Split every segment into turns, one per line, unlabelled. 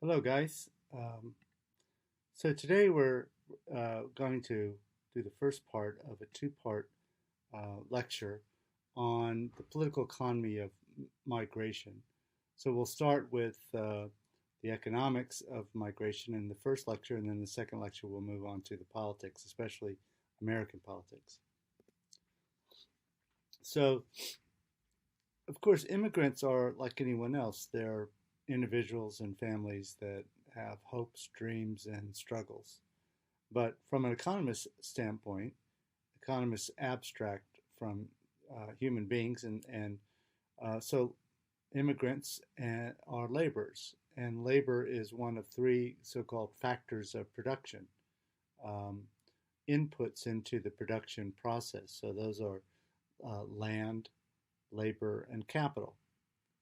Hello, guys. So today we're going to do the first part of a two-part lecture on the political economy of migration. So we'll start with the economics of migration in the first lecture, and then the second lecture we'll move on to the politics, especially American politics. So, of course, immigrants are like anyone else. They're individuals and families that have hopes, dreams, and struggles. But from an economist standpoint, economists abstract from human beings, and so immigrants are laborers, and labor is one of three so-called factors of production, um, inputs into the production process. So those are land, labor, and capital.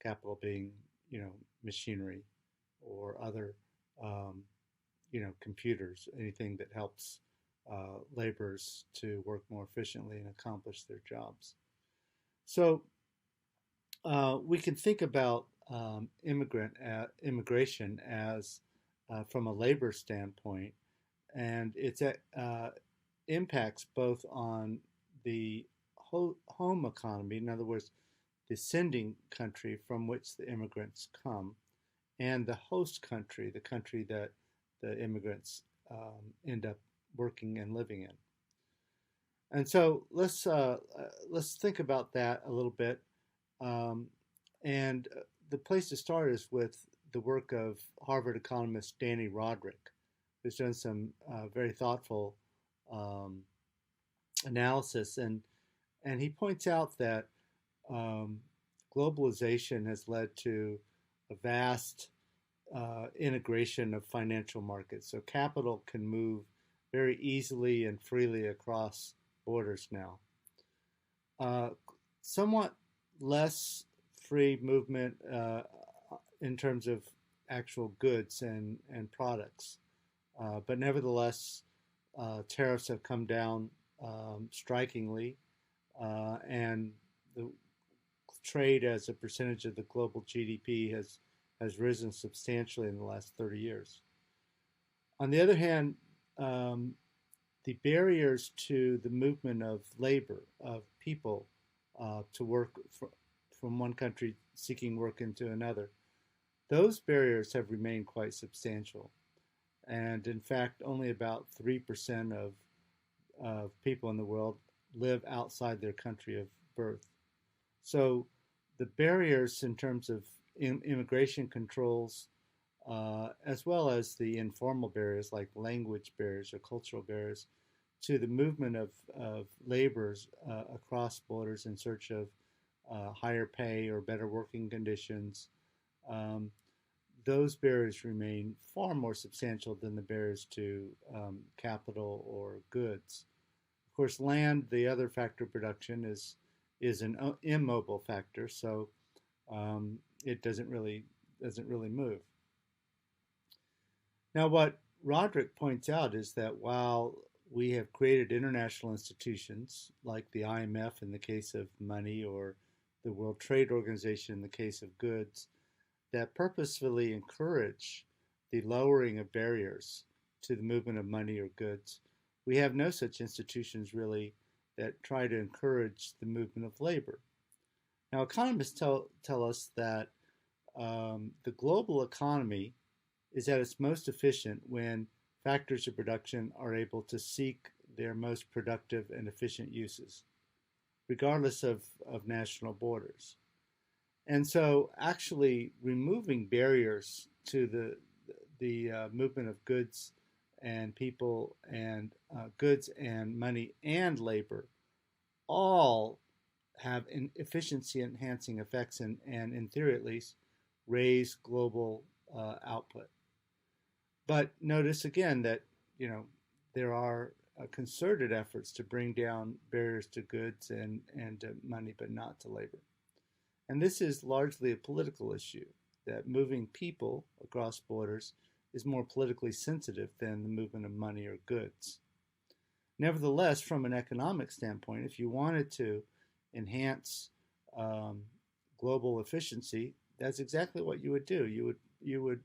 Capital being, machinery or other, um, computers, anything that helps laborers to work more efficiently and accomplish their jobs. So we can think about immigration as from a labor standpoint, and its impacts both on the home economy, in other words, the sending country from which the immigrants come, and the host country, the country that the immigrants end up working and living in. And so let's think about that a little bit. Um, and the place to start is with the work of Harvard economist Danny Roderick, who's done some very thoughtful um, analysis, and he points out that um, globalization has led to a vast integration of financial markets. So capital can move very easily and freely across borders now. Uh, Somewhat less free movement in terms of actual goods and products. But nevertheless, tariffs have come down strikingly, and the trade as a percentage of the global GDP has risen substantially in the last 30 years. On the other hand, the barriers to the movement of labor, of people to work from one country seeking work into another, those barriers have remained quite substantial. And in fact, only about 3% of people in the world live outside their country of birth. So the barriers in terms of immigration controls, as well as the informal barriers like language barriers or cultural barriers to the movement of laborers across borders in search of higher pay or better working conditions, um, those barriers remain far more substantial than the barriers to capital or goods. Of course, land, the other factor of production, is an immobile factor, so it doesn't really move. Now, what Roderick points out is that while we have created international institutions like the IMF in the case of money or the World Trade Organization in the case of goods that purposefully encourage the lowering of barriers to the movement of money or goods, we have no such institutions really that try to encourage the movement of labor. Now, economists tell us that the global economy is at its most efficient when factors of production are able to seek their most productive and efficient uses, regardless of national borders. And so, actually, removing barriers to the movement of goods and people and goods and money and labor all have efficiency enhancing effects and in theory at least, raise global output. But notice again that there are concerted efforts to bring down barriers to goods and to money, but not to labor. And this is largely a political issue, that moving people across borders is more politically sensitive than the movement of money or goods. Nevertheless, from an economic standpoint, if you wanted to enhance global efficiency, that's exactly what you would do. You would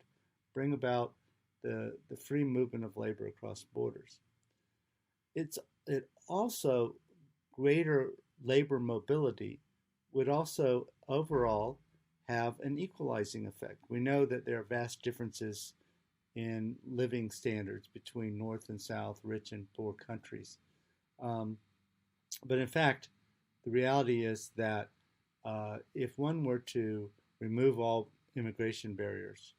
bring about the free movement of labor across borders. It also greater labor mobility would also overall have an equalizing effect. We know that there are vast differences in living standards between North and South, rich and poor countries. Um, but in fact, the reality is that if one were to remove all immigration barriers,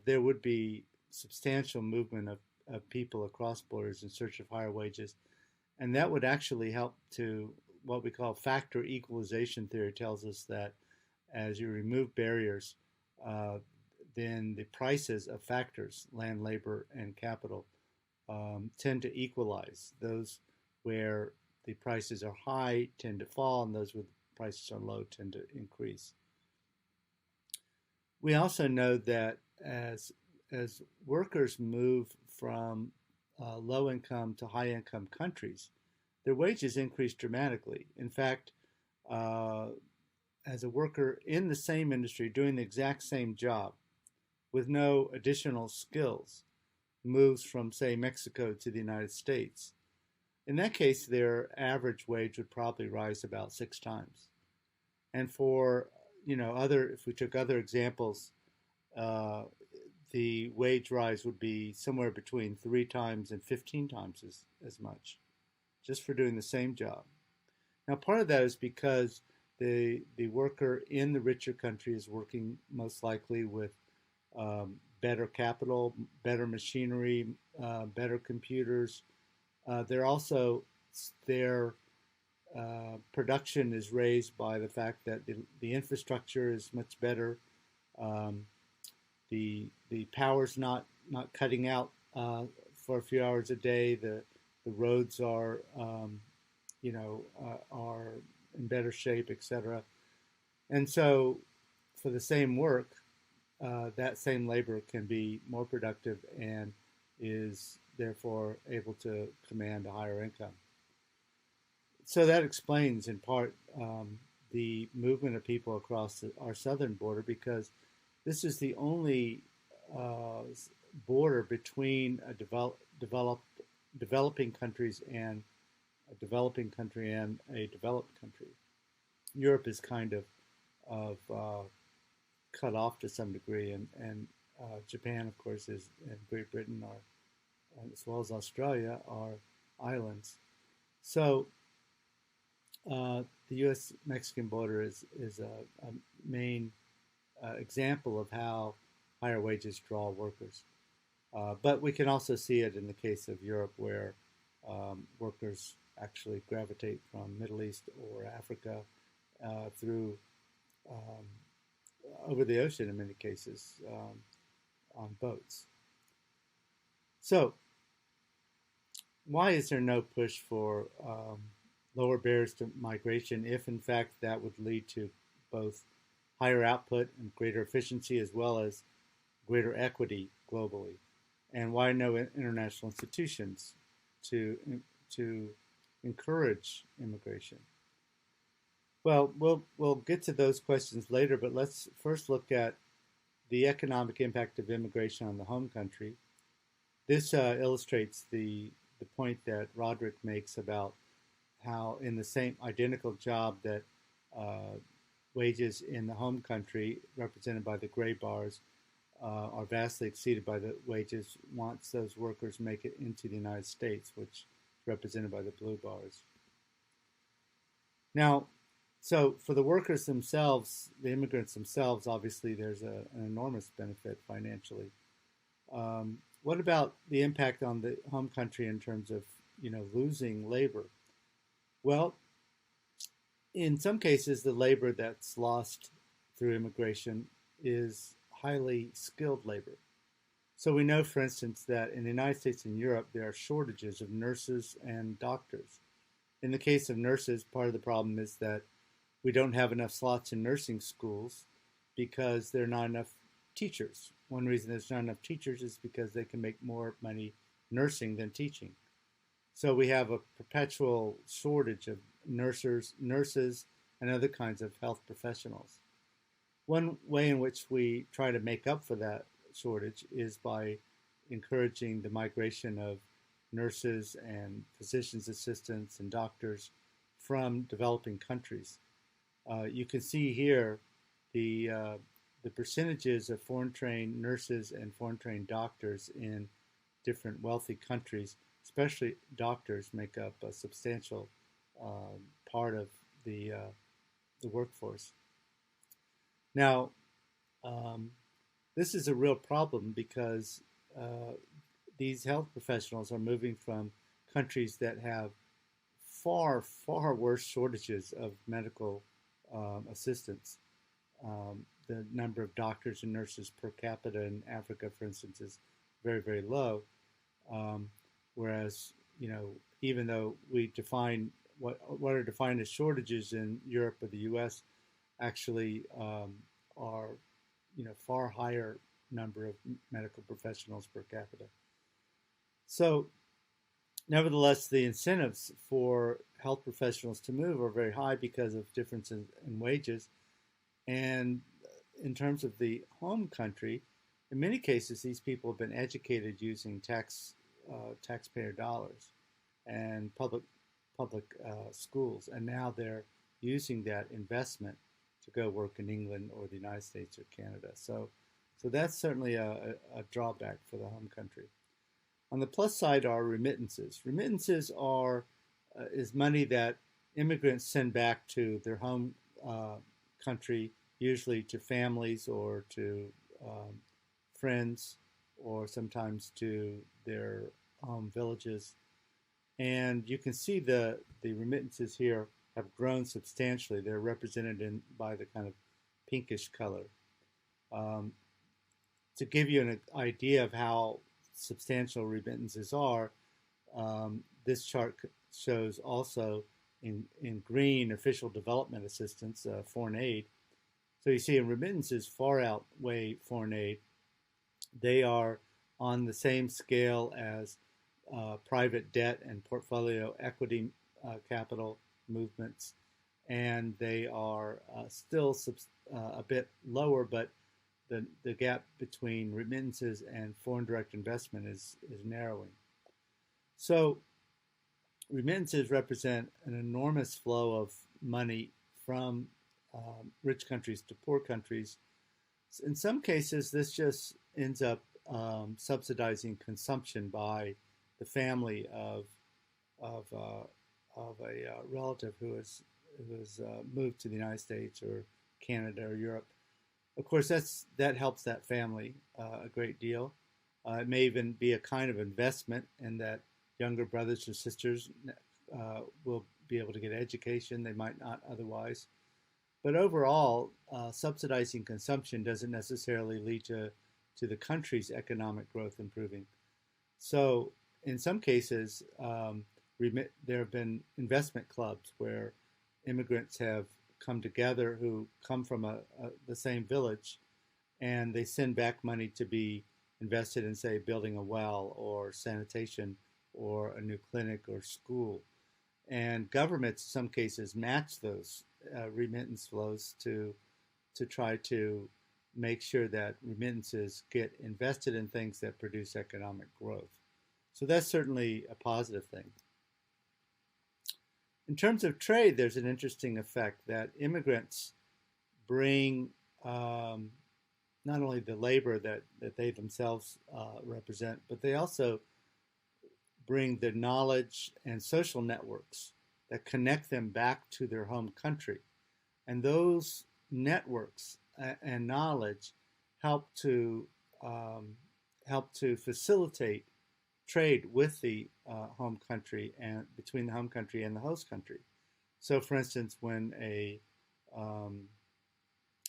there would be substantial movement of people across borders in search of higher wages. And that would actually help to what we call factor equalization theory tells us that as you remove barriers, uh, then the prices of factors, land, labor, and capital, tend to equalize. Those where the prices are high tend to fall, and those where the prices are low tend to increase. We also know that as workers move from low income to high income countries, their wages increase dramatically. In fact, uh, as a worker in the same industry doing the exact same job with no additional skills moves from, say, Mexico to the United States, in that case, their average wage would probably rise about 6 times. And for if we took other examples, uh, the wage rise would be somewhere between 3 times and 15 times as much, just for doing the same job. Now, part of that is because the worker in the richer country is working most likely with better capital, better machinery, better computers. They're also their production is raised by the fact that the infrastructure is much better. Um, the power's not cutting out for a few hours a day. The roads are in better shape, etc. And so, for the same work, that same labor can be more productive and is therefore able to command a higher income. So that explains, in part, the movement of people across our southern border, because this is the only uh, border between developing countries and a developing country and a developed country. Europe is kind of cut off to some degree, and Japan, of course, and Great Britain are, as well as Australia, are islands. So the U.S. Mexican border is a main example of how higher wages draw workers. But we can also see it in the case of Europe, where workers actually gravitate from Middle East or Africa through um, over the ocean in many cases on boats. So, why is there no push for lower barriers to migration if, in fact, that would lead to both higher output and greater efficiency as well as greater equity globally? And why no international institutions to to encourage immigration? Well, we'll get to those questions later, but let's first look at the economic impact of immigration on the home country. This illustrates the point that Roderick makes about how, in the same identical job, that uh, wages in the home country, represented by the gray bars, are vastly exceeded by the wages once those workers make it into the United States, which is represented by the blue bars. Now, so for the workers themselves, the immigrants themselves, obviously there's an enormous benefit financially. What about the impact on the home country in terms of losing labor? Well, in some cases, the labor that's lost through immigration is highly skilled labor. So we know, for instance, that in the United States and Europe, there are shortages of nurses and doctors. In the case of nurses, part of the problem is that we don't have enough slots in nursing schools because there are not enough teachers. One reason there's not enough teachers is because they can make more money nursing than teaching. So we have a perpetual shortage of nurses, and other kinds of health professionals. One way in which we try to make up for that shortage is by encouraging the migration of nurses and physicians assistants and doctors from developing countries. You can see here the uh, the percentages of foreign trained nurses and foreign trained doctors in different wealthy countries, especially doctors, make up a substantial part of the workforce. Now, um, this is a real problem because uh, these health professionals are moving from countries that have far, far worse shortages of medical assistance. The number of doctors and nurses per capita in Africa, for instance, is very, very low. Um, Whereas, even though we define what are defined as shortages in Europe or the U.S., actually are far higher number of medical professionals per capita. So, nevertheless, the incentives for health professionals to move are very high because of differences in wages. And in terms of the home country, in many cases, these people have been educated using taxpayer dollars and public schools, and now they're using that investment to go work in England or the United States or Canada. So that's certainly a drawback for the home country. On the plus side are remittances. Remittances are is money that immigrants send back to their home country, usually to families or to um, friends, or sometimes to their home villages. And you can see the remittances here have grown substantially. They're represented by the kind of pinkish color. Um, to give you an idea of how substantial remittances are, this chart shows also in green official development assistance, foreign aid. So you see, in remittances far outweigh foreign aid. They are on the same scale as private debt and portfolio equity capital movements, and they are still a bit lower, but the gap between remittances and foreign direct investment is narrowing. So remittances represent an enormous flow of money from rich countries to poor countries. In some cases, this just ends up subsidizing consumption by the family of a relative who has moved to the United States or Canada or Europe. Of course, that helps that family a great deal. It may even be a kind of investment in that younger brothers or sisters will be able to get education they might not otherwise. But overall, subsidizing consumption doesn't necessarily lead to the country's economic growth improving. So, in some cases, there have been investment clubs where immigrants have come together who come from the same village, and they send back money to be invested in, say, building a well or sanitation or a new clinic or school. And governments, in some cases, match those remittance flows to try to make sure that remittances get invested in things that produce economic growth. So that's certainly a positive thing. In terms of trade, there's an interesting effect that immigrants bring not only the labor that they themselves represent, but they also bring the knowledge and social networks that connect them back to their home country. And those networks and knowledge help to facilitate trade with the home country and between the home country and the host country. So, for instance, when an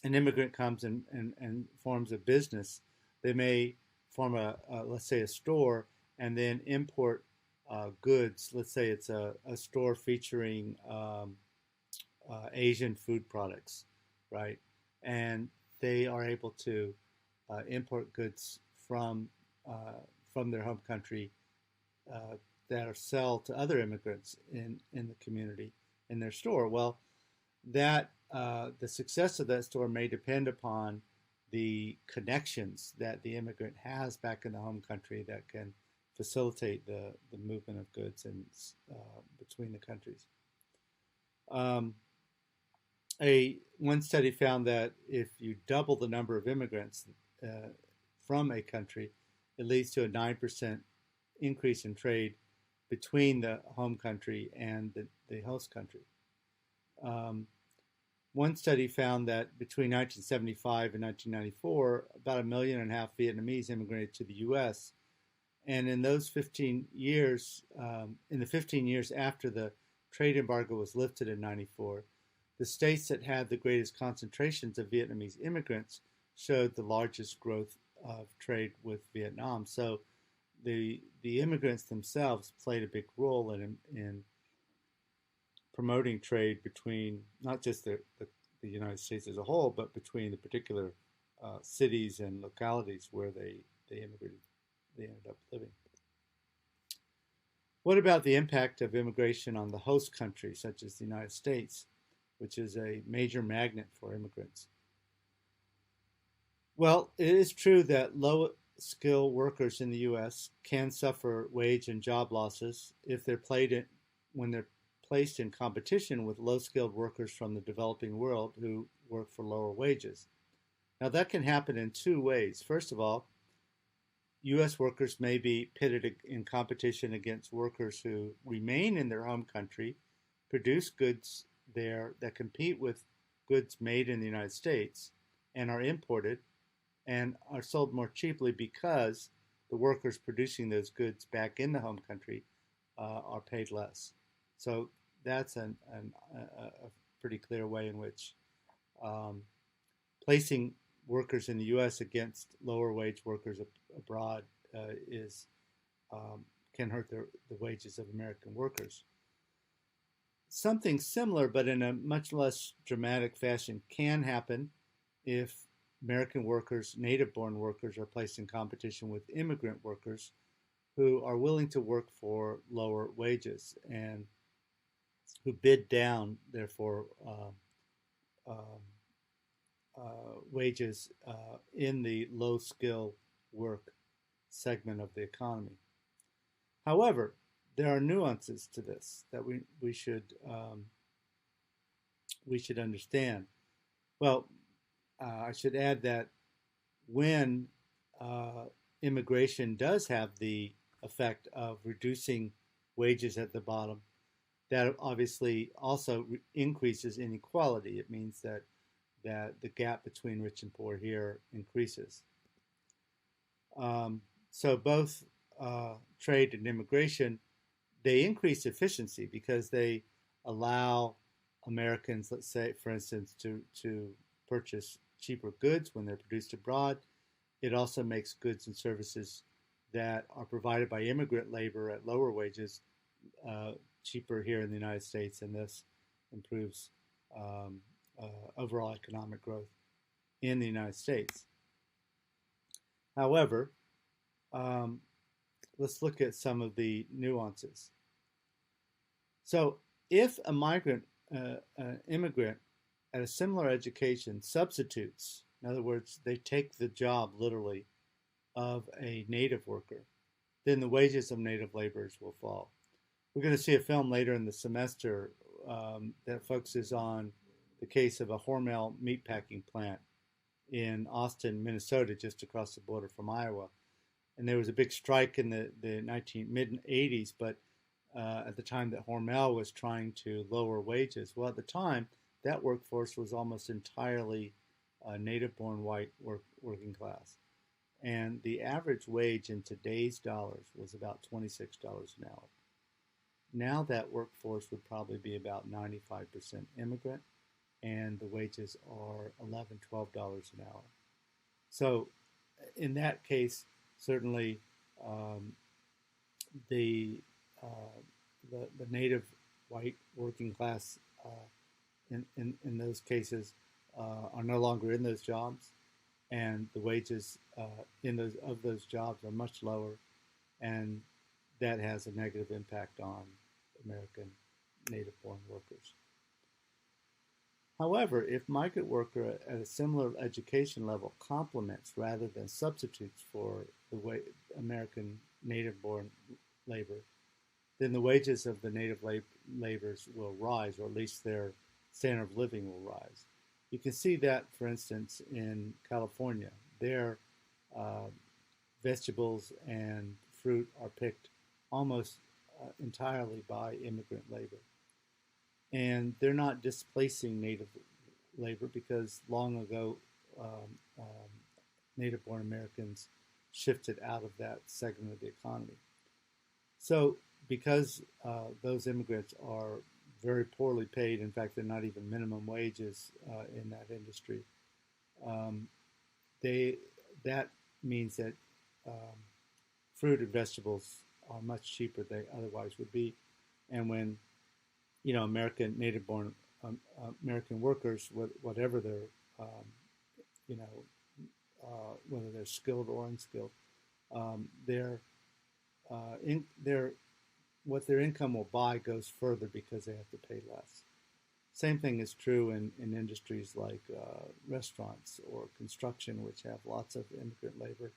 immigrant comes and forms a business, they may form let's say a store, and then import goods. Let's say it's a store featuring Asian food products, right? And they are able to import goods from their home country that are sell to other immigrants in the community in their store. Well, that the success of that store may depend upon the connections that the immigrant has back in the home country that can facilitate the movement of goods and between the countries. Um, one study found that if you double the number of immigrants from a country, it leads to a 9% increase in trade between the home country and the host country. One study found that between 1975 and 1994, about 1.5 million Vietnamese immigrated to the U.S. And in those 15 years, in the 15 years after the trade embargo was lifted in 94, the states that had the greatest concentrations of Vietnamese immigrants showed the largest growth of trade with Vietnam. So the immigrants themselves played a big role in promoting trade between not just the United States as a whole, but between the particular cities and localities where they immigrated, they ended up living. What about the impact of immigration on the host country, such as the United States, which is a major magnet for immigrants? Well, it is true that low-skilled workers in the U.S. can suffer wage and job losses if when they're placed in competition with low-skilled workers from the developing world who work for lower wages. Now, that can happen in two ways. First of all, U.S. workers may be pitted in competition against workers who remain in their home country, produce goods there that compete with goods made in the United States and are imported and are sold more cheaply because the workers producing those goods back in the home country are paid less. So that's a pretty clear way in which placing workers in the U.S. against lower wage workers abroad can hurt the wages of American workers. Something similar, but in a much less dramatic fashion, can happen if American workers, native-born workers, are placed in competition with immigrant workers who are willing to work for lower wages and who bid down, therefore, wages in the low-skill work segment of the economy. However, there are nuances to this that we should understand. Well, I should add that when immigration does have the effect of reducing wages at the bottom, that obviously also increases inequality. It means that the gap between rich and poor here increases. So both trade and immigration, they increase efficiency because they allow Americans, let's say, for instance, to purchase cheaper goods when they're produced abroad. It also makes goods and services that are provided by immigrant labor at lower wages cheaper here in the United States, and this improves overall economic growth in the United States. However, let's look at some of the nuances. So if a migrant, an immigrant at a similar education substitutes, in other words, they take the job literally of a native worker, then the wages of native laborers will fall. We're going to see a film later in the semester that focuses on the case of a Hormel meatpacking plant in Austin, Minnesota, just across the border from Iowa. And there was a big strike in the mid-80s, but at the time that Hormel was trying to lower wages. Well, at the time, that workforce was almost entirely native-born white working class. And the average wage in today's dollars was about $26 an hour. Now that workforce would probably be about 95% immigrant, and the wages are $11, $12 an hour. So in that case, certainly the native white working class in those cases are no longer in those jobs, and the wages of those jobs are much lower, and that has a negative impact on American native-born workers. However, if migrant worker at a similar education level complements rather than substitutes for the way American native-born labor, then the wages of the native laborers will rise, or at least their standard of living will rise. You can see that, for instance, in California. Their uh, vegetables and fruit are picked almost entirely by immigrant labor. And they're not displacing native labor because long ago native born Americans shifted out of that segment of the economy. So, because those immigrants are very poorly paid, in fact, they're not even minimum wages in that industry, um, they that means that um, fruit and vegetables are much cheaper than they otherwise would be. And when American native-born American workers, whatever their you know whether they're skilled or unskilled, their their what their income will buy goes further because they have to pay less. Same thing is true in industries like restaurants or construction, which have lots of immigrant labor.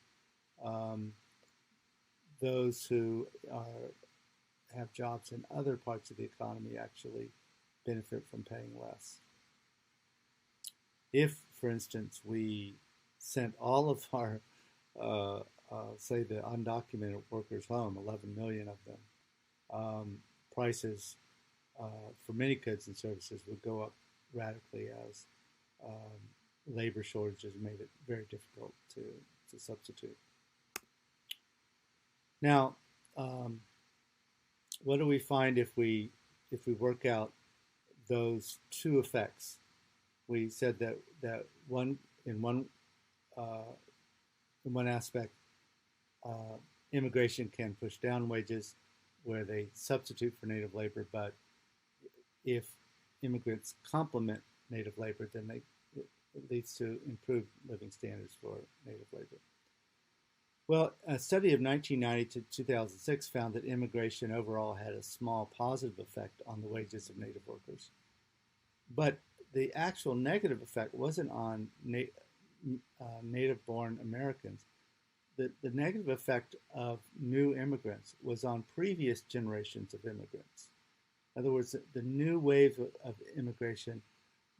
Um, those who have jobs in other parts of the economy actually benefit from paying less. If, for instance, we sent all of our, say, the undocumented workers home, 11 million of them, prices for many goods and services would go up radically as labor shortages made it very difficult to substitute. Now, what do we find if we work out those two effects? We said that in one uh, in one aspect, immigration can push down wages where they substitute for native labor, but if immigrants complement native labor, then it leads to improved living standards for native labor. Well, a study of 1990 to 2006 found that immigration overall had a small positive effect on the wages of native workers. But the actual negative effect wasn't on native-born Americans. The negative effect of new immigrants was on previous generations of immigrants. In other words, the new wave of immigration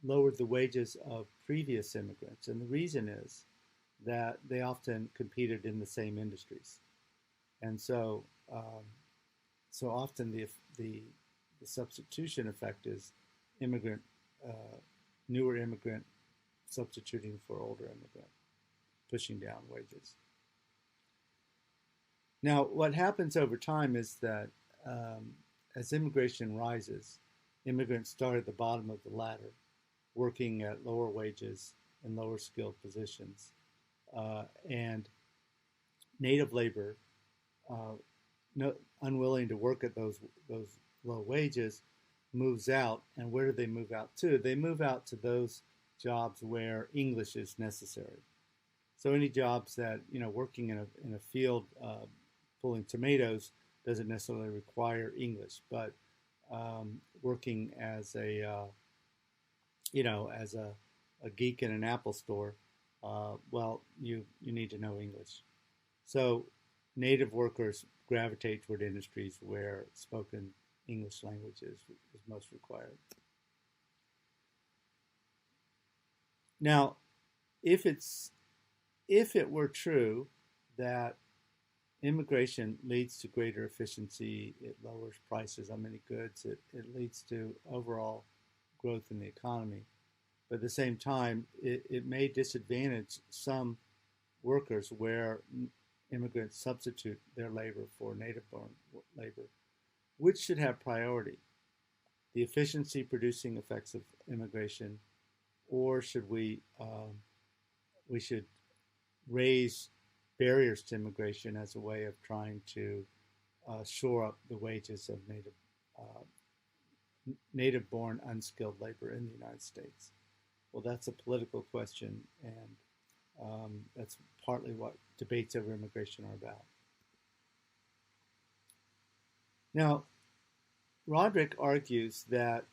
lowered the wages of previous immigrants. And the reason is that they often competed in the same industries. And so often the substitution effect is immigrant, newer immigrant substituting for older immigrant, pushing down wages. Now, what happens over time is that as immigration rises, immigrants start at the bottom of the ladder, working at lower wages and lower skilled positions. And native labor, no, unwilling to work at those low wages, moves out. And where do they move out to? They move out to those jobs where English is necessary. So any jobs that working in a field pulling tomatoes doesn't necessarily require English, but working as a geek in an Apple store, well, you need to know English. So native workers gravitate toward industries where spoken English language is most required. Now, if it were true that immigration leads to greater efficiency, it lowers prices on many goods, it leads to overall growth in the economy. But at the same time, it may disadvantage some workers where immigrants substitute their labor for native-born labor. Which should have priority? The efficiency producing effects of immigration, or should we should raise barriers to immigration as a way of trying to shore up the wages of native-born unskilled labor in the United States? Well, that's a political question, and that's partly what debates over immigration are about. Now, Roderick argues that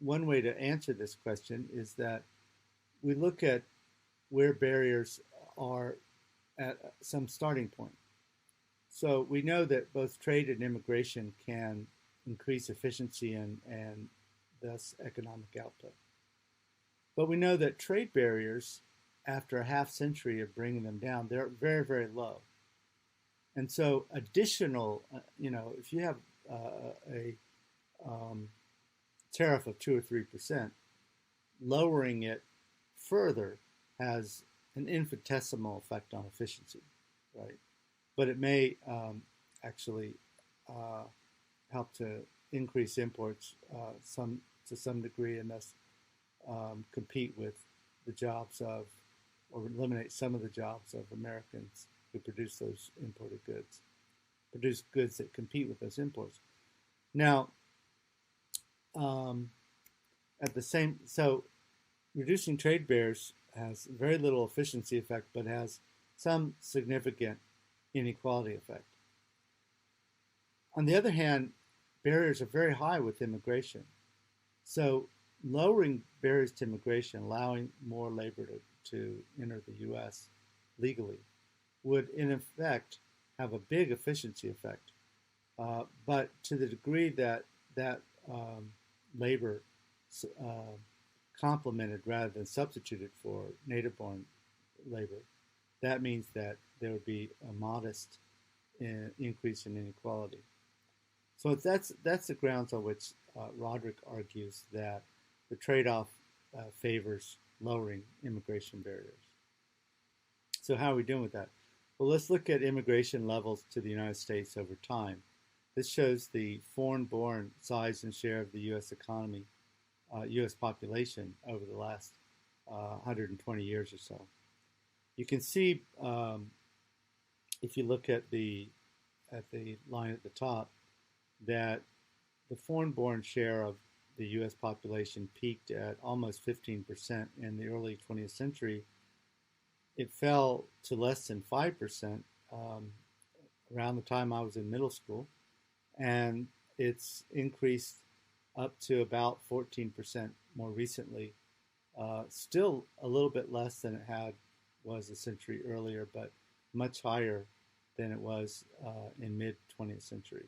one way to answer this question is that we look at where barriers are at some starting point. So we know that both trade and immigration can increase efficiency and thus economic output. But we know that trade barriers, after a half century of bringing them down, they're very, very low. And so additional, if you have a tariff of 2 or 3%, lowering it further has an infinitesimal effect on efficiency, right? But it may actually help to increase imports to some degree, and thus compete with the jobs of, or eliminate some of the jobs of Americans who produce those imported goods, produce goods that compete with those imports. Now, so reducing trade barriers has very little efficiency effect, but has some significant inequality effect. On the other hand, barriers are very high with immigration. So lowering barriers to immigration, allowing more labor to enter the U.S. legally, would in effect have a big efficiency effect. But to the degree that labor complemented rather than substituted for native-born labor, that means that there would be a modest increase in inequality. So that's the grounds on which Roderick argues that the trade-off favors lowering immigration barriers. So how are we doing with that? Well, let's look at immigration levels to the United States over time. This shows the foreign-born size and share of the U.S. economy, U.S. population over the last 120 years or so. You can see, if you look at the line at the top, that the foreign-born share of the U.S. population peaked at almost 15% in the early 20th century. It fell to less than 5% around the time I was in middle school, and it's increased up to about 14% more recently. Still a little bit less than it was a century earlier, but much higher than it was in mid-20th century.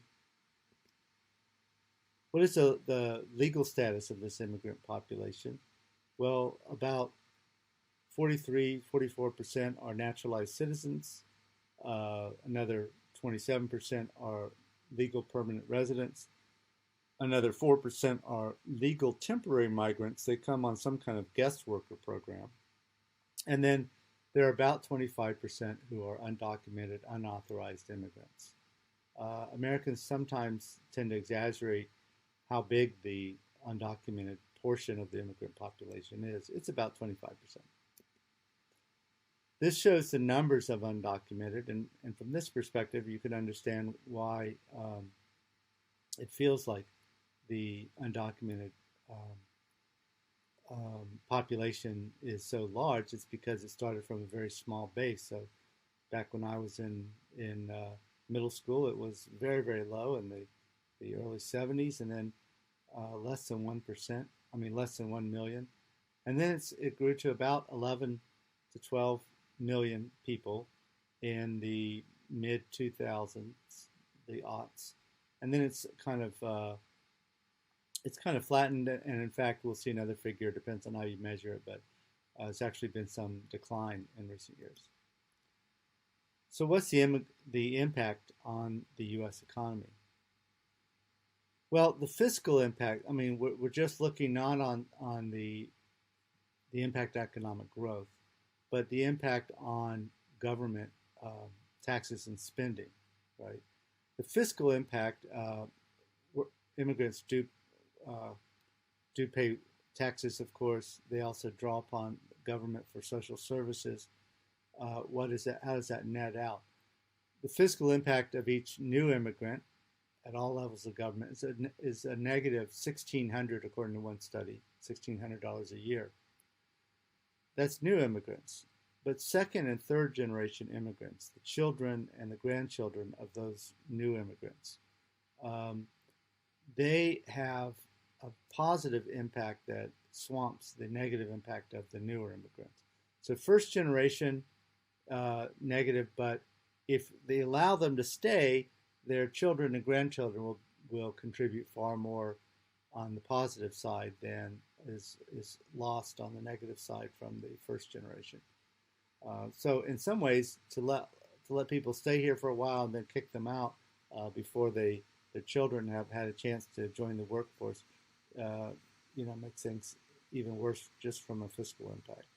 What is the legal status of this immigrant population? Well, about 44% are naturalized citizens. Another 27% are legal permanent residents. Another 4% are legal temporary migrants. They come on some kind of guest worker program. And then there are about 25% who are undocumented, unauthorized immigrants. Americans sometimes tend to exaggerate how big the undocumented portion of the immigrant population is. It's about 25%. This shows the numbers of undocumented, and from this perspective, you can understand why it feels like the undocumented population is so large. It's because it started from a very small base. So back when I was in middle school, it was very, very low in the early 70s, and then less than 1 million. And then it grew to about 11 to 12 million people in the mid 2000s, the aughts, and then it's kind of flattened. And in fact, we'll see another figure. Depends on how you measure it, but it's actually been some decline in recent years. So, what's the impact on the U.S. economy? Well, the fiscal impact. I mean, we're just looking not on the impact on economic growth, but the impact on government taxes and spending, right? The fiscal impact, immigrants do pay taxes, of course. They also draw upon government for social services. What is that? How does that net out? The fiscal impact of each new immigrant at all levels of government is a negative $1,600, according to one study, $1,600 a year. That's new immigrants. But second and third generation immigrants, the children and the grandchildren of those new immigrants, they have a positive impact that swamps the negative impact of the newer immigrants. So first generation negative, but if they allow them to stay, their children and grandchildren will contribute far more on the positive side than is lost on the negative side from the first generation. So in some ways, to let people stay here for a while and then kick them out before their children have had a chance to join the workforce, makes things even worse just from a fiscal impact.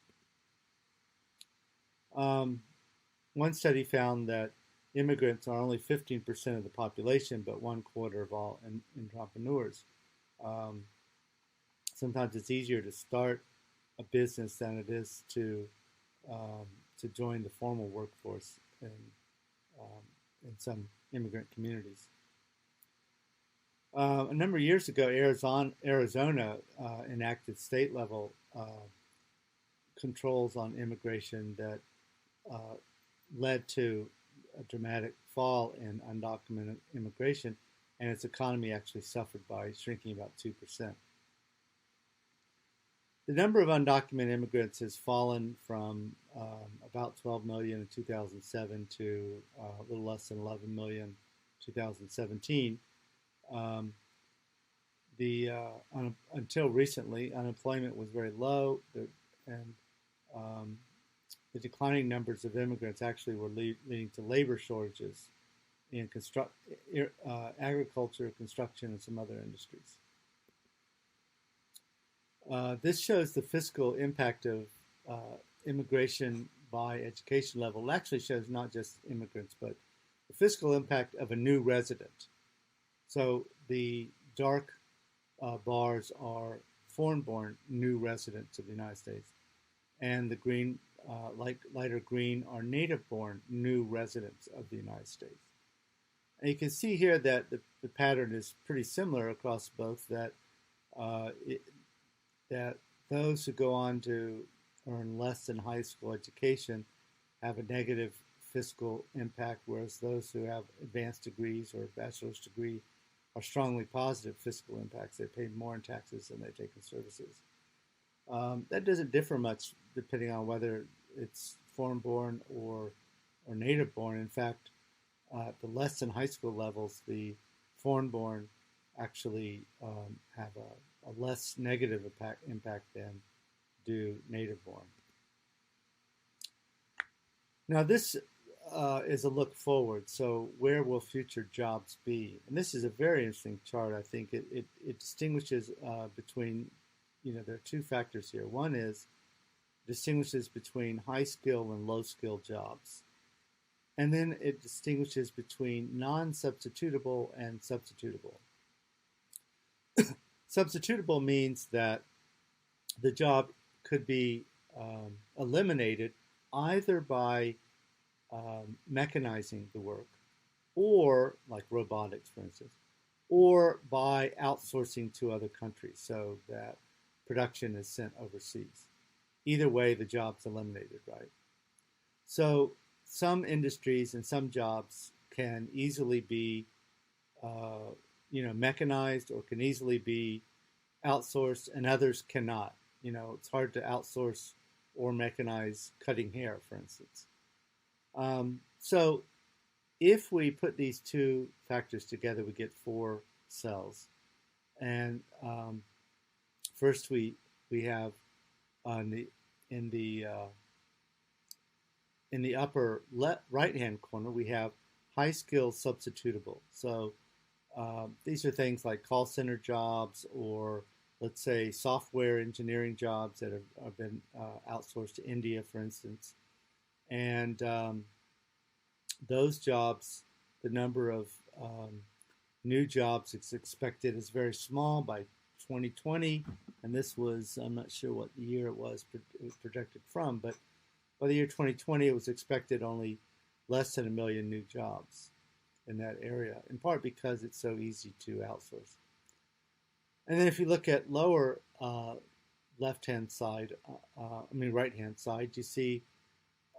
One study found that immigrants are only 15% of the population, but 1/4 of all entrepreneurs. Um, Sometimes it's easier to start a business than it is um, to join the formal workforce um, in some immigrant communities. A number of years ago, Arizona enacted state level controls on immigration that uh, led to a dramatic fall in undocumented immigration, and its economy actually suffered by shrinking about 2%. The number of undocumented immigrants has fallen from about 12 million in 2007 to a little less than 11 million in 2017. Um, Until recently, unemployment was very low, and um, the declining numbers of immigrants actually were leading to labor shortages in agriculture, construction, and some other industries. This shows the fiscal impact of immigration by education level. It actually shows not just immigrants, but the fiscal impact of a new resident. So the dark bars are foreign-born new residents of the United States, and the green, lighter green, are native-born new residents of the United States. And you can see here that the pattern is pretty similar across both. That those who go on to earn less than high school education have a negative fiscal impact, whereas those who have advanced degrees or bachelor's degree are strongly positive fiscal impacts. They pay more in taxes than they take in services. That doesn't differ much depending on whether it's foreign-born or native-born. In fact, at the less than high school levels, the foreign-born actually have a less negative impact than do native-born. Now this is a look forward. So where will future jobs be? And this is a very interesting chart. I think it distinguishes between, there are two factors here. One is distinguishes between high skill and low skill jobs. And then it distinguishes between non-substitutable and substitutable. Substitutable means that the job could be eliminated either by mechanizing the work, or like robotics, for instance, or by outsourcing to other countries so that production is sent overseas. Either way, the job's eliminated, right? So some industries and some jobs can easily be mechanized or can easily be outsourced, and others cannot. It's hard to outsource or mechanize cutting hair, for instance. So if we put these two factors together, we get four cells. And first, we have in the upper right-hand corner, we have high skill substitutable. So these are things like call center jobs, or let's say software engineering jobs that have been outsourced to India, for instance. And those jobs, the number of new jobs is expected is very small by 2020. And this was, I'm not sure what year it was projected from, but by the year 2020, it was expected only less than 1 million new jobs in that area, in part because it's so easy to outsource. And then if you look at lower right-hand side, you see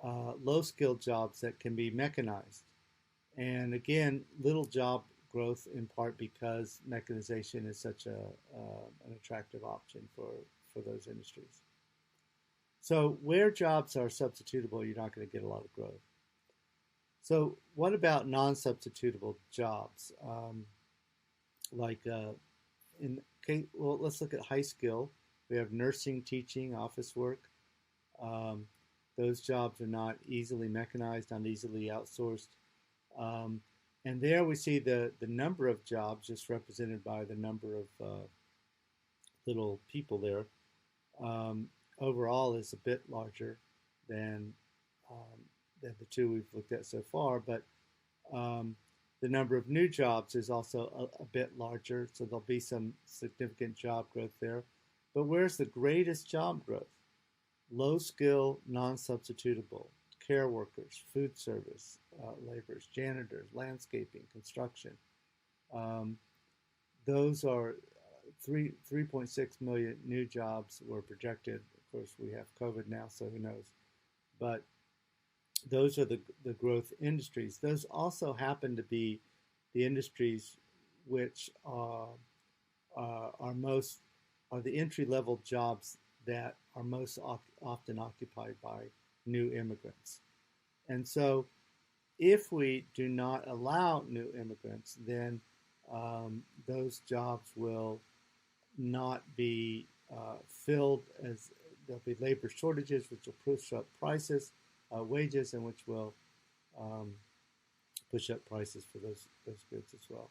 low-skilled jobs that can be mechanized. And again, little job growth in part because mechanization is such an attractive option for those industries. So where jobs are substitutable, you're not going to get a lot of growth. So what about non-substitutable jobs? Like well, let's look at high skill. We have nursing, teaching, office work. Um, those jobs are not easily mechanized, not easily outsourced. Um, and there we see the number of jobs just represented by the number of little people there. Um, Overall is a bit larger than um, than the two we've looked at so far, but um, the number of new jobs is also a bit larger, so there'll be some significant job growth there. But where's the greatest job growth? Low skill, non substitutable, care workers, food service laborers, janitors, landscaping, construction. Um, those are 3.6 million new jobs were projected. Of course, we have COVID now, so who knows? But those are the growth industries. Those also happen to be the industries which are most are the entry level jobs that are most often occupied by new immigrants. And so, if we do not allow new immigrants, then those jobs will not be filled, as there'll be labor shortages, which will push up prices, wages, and which will um, push up prices for those goods as well.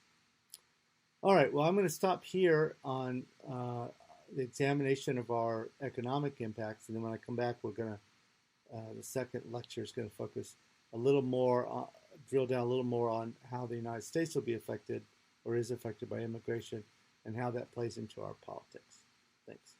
All right, well, I'm going to stop here on the examination of our economic impacts, and then when I come back, we're going to the second lecture is going to focus a little more, drill down a little more on how the United States will be affected or is affected by immigration and how that plays into our politics. Thanks.